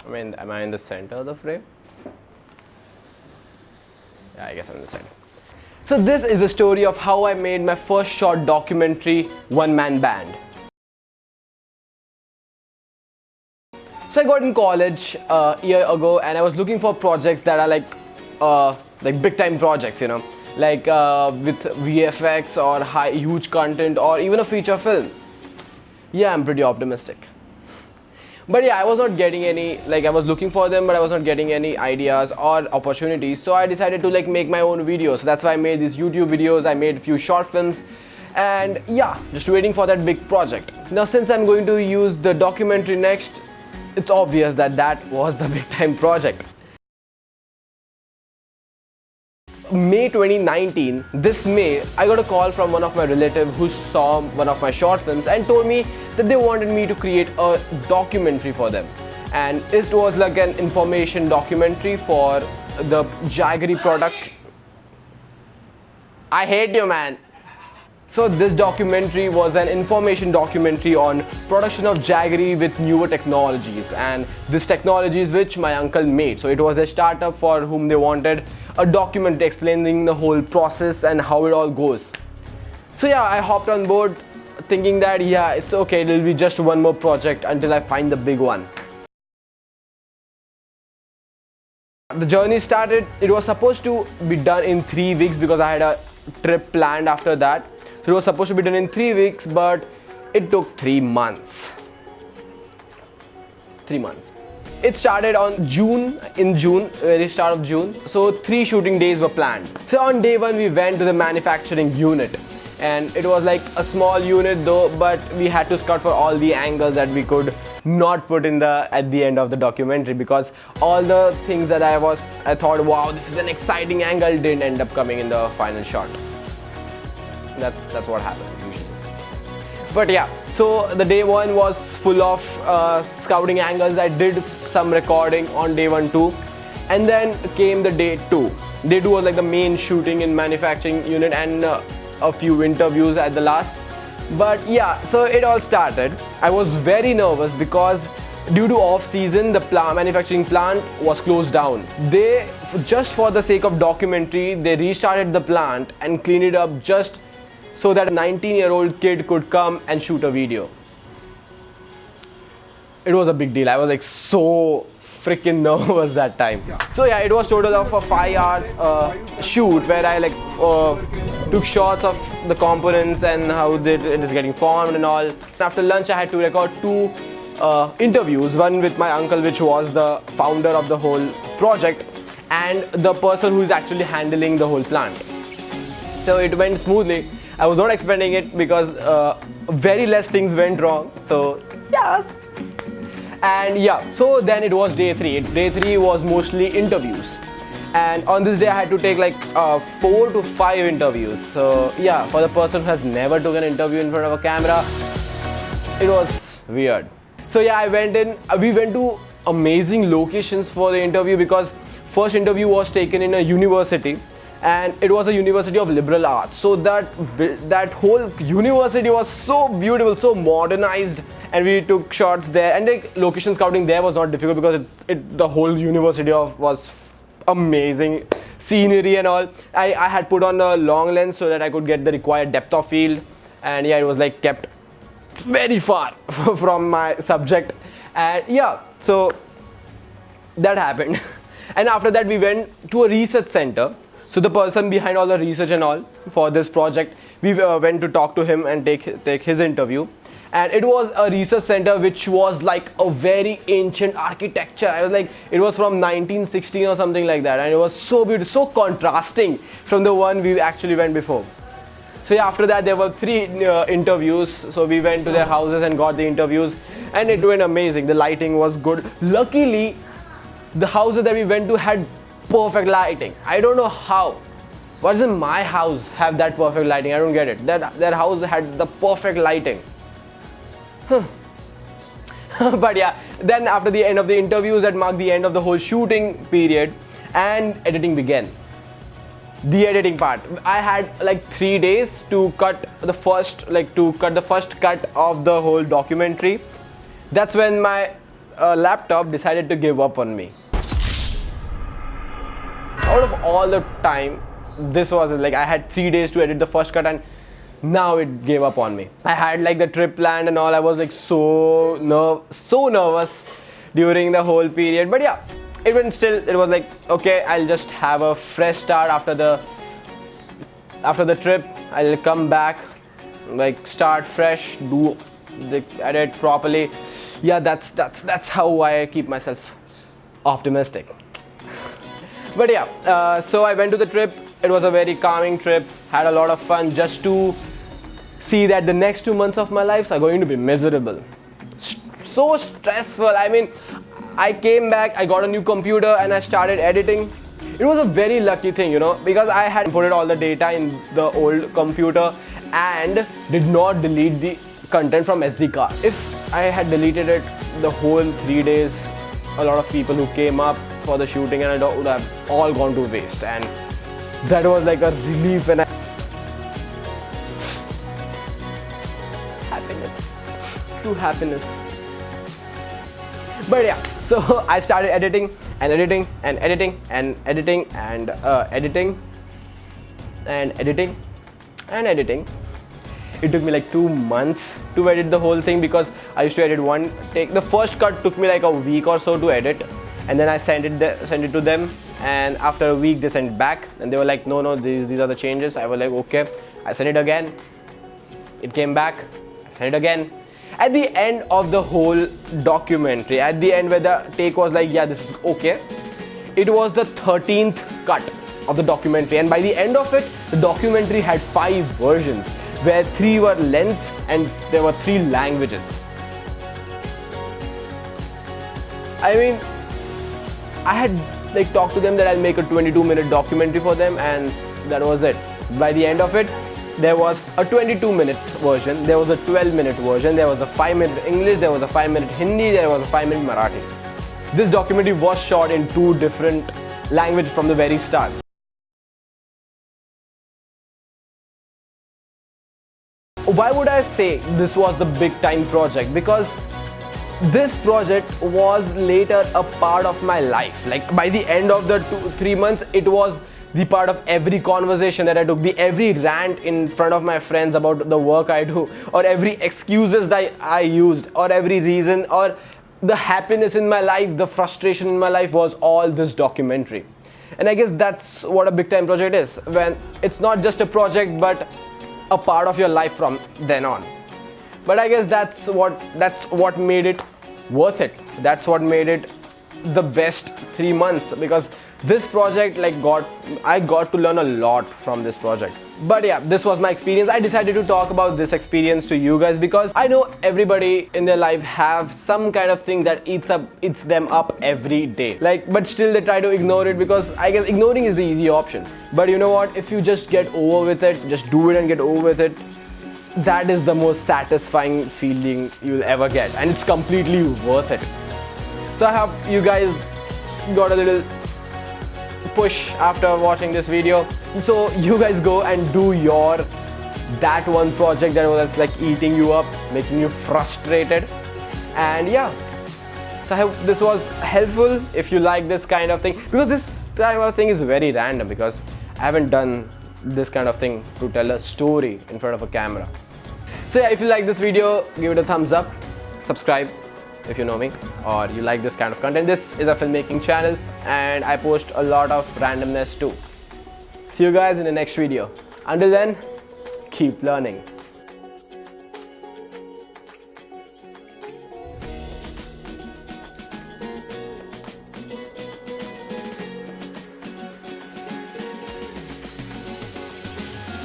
I mean, am I in the center of the frame? Yeah, I guess I'm in the center. So this is the story of how I made my first short documentary, One Man Band. So I got in college a year ago, and I was looking for projects that are like big time projects, you know, like with VFX or huge content or even a feature film. Yeah, I'm pretty optimistic. But yeah, I was not getting any, like I was looking for them, but I was not getting any ideas or opportunities. So I decided to like make my own videos. So that's why I made these YouTube videos. I made a few short films, and yeah, just waiting for that big project. Now, since I'm going to use the documentary next, it's obvious that that was the big time project. May 2019, this May, I got a call from one of my relatives who saw one of my short films and told me that they wanted me to create a documentary for them. And it was like an information documentary for the Jaggery product. I hate you, man. So this documentary was an information documentary on production of Jaggery with newer technologies, and this technologies which my uncle made. So it was a startup for whom they wanted a document explaining the whole process and how it all goes. So yeah, I hopped on board thinking that yeah, it's okay, it'll be just one more project until I find the big one. The journey started, it was supposed to be done in 3 weeks because I had a trip planned after that. So it was supposed to be done in 3 weeks, but it took 3 months. 3 months. It started on June, very start of June. So 3 shooting days were planned. So on day 1, we went to the manufacturing unit. And it was like a small unit though, but we had to scout for all the angles that we could not put in at the end of the documentary, because all the things that I thought, wow, this is an exciting angle, didn't end up coming in the final shot. That's what happens usually. But yeah, so the day 1 was full of scouting angles. I did some recording on day 1 too, and then came the day 2. Day 2 was like the main shooting in manufacturing unit and a few interviews at the last. But yeah, so it all started. I was very nervous because due to off season, the manufacturing plant was closed down. They, just for the sake of documentary, they restarted the plant and cleaned it up just so that a 19-year-old kid could come and shoot a video. It was a big deal. I was like so freaking nervous that time. So yeah, it was total of a 5-hour shoot where I like took shots of the components and how it is getting formed and all. After lunch, I had to record 2 interviews. One with my uncle, which was the founder of the whole project, and the person who is actually handling the whole plant. So it went smoothly. I was not expecting it because very less things went wrong. So yes. And yeah, so then it was day 3. Day 3 was mostly interviews. And on this day, I had to take like 4 to 5 interviews. So yeah, for the person who has never taken an interview in front of a camera, it was weird. So yeah, we went to amazing locations for the interview, because first interview was taken in a university, and it was a university of liberal arts. So that whole university was so beautiful, so modernized, and we took shots there. And the location scouting there was not difficult because the whole university was amazing scenery and all. I had put on a long lens so that I could get the required depth of field, and yeah, it was like kept very far from my subject. And yeah, so that happened. And after that, we went to a research center. So the person behind all the research and all for this project, we went to talk to him and take his interview. And it was a research center which was like a very ancient architecture. I was like, it was from 1916 or something like that, and it was so beautiful, so contrasting from the one we actually went before. So yeah, after that there were 3 interviews. So we went to their houses and got the interviews, and it went amazing. The lighting was good. Luckily, the houses that we went to had perfect lighting. I don't know how. Why doesn't my house have that perfect lighting? I don't get it. That house had the perfect lighting. But yeah, then after the end of the interviews, that marked the end of the whole shooting period, and editing began. The editing part, I had like 3 days to cut the first cut of the whole documentary. That's when laptop decided to give up on me. Out of all the time, this was like I had 3 days to edit the first cut, and now it gave up on me. I had like the trip planned and all. I was like so nervous during the whole period. But yeah, it was like, okay, I'll just have a fresh start after the trip. I'll come back, like start fresh, do the edit properly. Yeah, that's how I keep myself optimistic. But yeah, so I went to the trip. It was a very calming trip. Had a lot of fun, just to see that the next 2 months of my life are going to be miserable. So stressful. I mean, I came back, I got a new computer and I started editing. It was a very lucky thing, you know, because I had inputted all the data in the old computer and did not delete the content from SD card. If I had deleted it the whole 3 days, a lot of people who came up for the shooting and I would have all gone to waste, and that was like a relief. And happiness, true happiness. But yeah, so I started editing and editing and editing and editing and editing and editing and editing. It took me like 2 months to edit the whole thing, because I used to edit one take. The first cut took me like a week or so to edit, and then I sent it to them, and after a week they sent it back and they were like, no, these are the changes. I was like, okay. I sent it again, it came back, I sent it again. At the end of the whole documentary, at the end where the take was like, yeah, this is okay, it was the 13th cut of the documentary, and by the end of it, the documentary had 5 versions, where 3 were lengths and there were 3 languages. I mean, I had like talked to them that I'll make a 22-minute documentary for them, and that was it. By the end of it, there was a 22-minute version, there was a 12-minute version, there was a 5-minute English, there was a 5-minute Hindi, there was a 5-minute Marathi. This documentary was shot in 2 different languages from the very start. Why would I say this was the big time project? Because this project was later a part of my life. Like by the end of the 2-3 months, it was the part of every conversation that I took, every rant in front of my friends about the work I do, or every excuses that I used, or every reason, or the happiness in my life, the frustration in my life, was all this documentary. And I guess that's what a big time project is, when it's not just a project but a part of your life from then on. But I guess that's what made it worth it. That's what made it the best 3 months, because this project, like, I got to learn a lot from this project. But yeah, this was my experience. I decided to talk about this experience to you guys because I know everybody in their life have some kind of thing that eats them up every day. Like, but still they try to ignore it, because I guess ignoring is the easy option. But you know what? If you just get over with it, just do it and get over with it, that is the most satisfying feeling you'll ever get, and it's completely worth it. So I hope you guys got a little push after watching this video. So you guys go and do that one project that was like eating you up, making you frustrated. And yeah, so I hope this was helpful. If you like this kind of thing, because this type of thing is very random, because I haven't done this kind of thing to tell a story in front of a camera. So yeah, if you like this video, give it a thumbs up, subscribe if you know me, or you like this kind of content. This is a filmmaking channel and I post a lot of randomness too. See you guys in the next video. Until then, keep learning.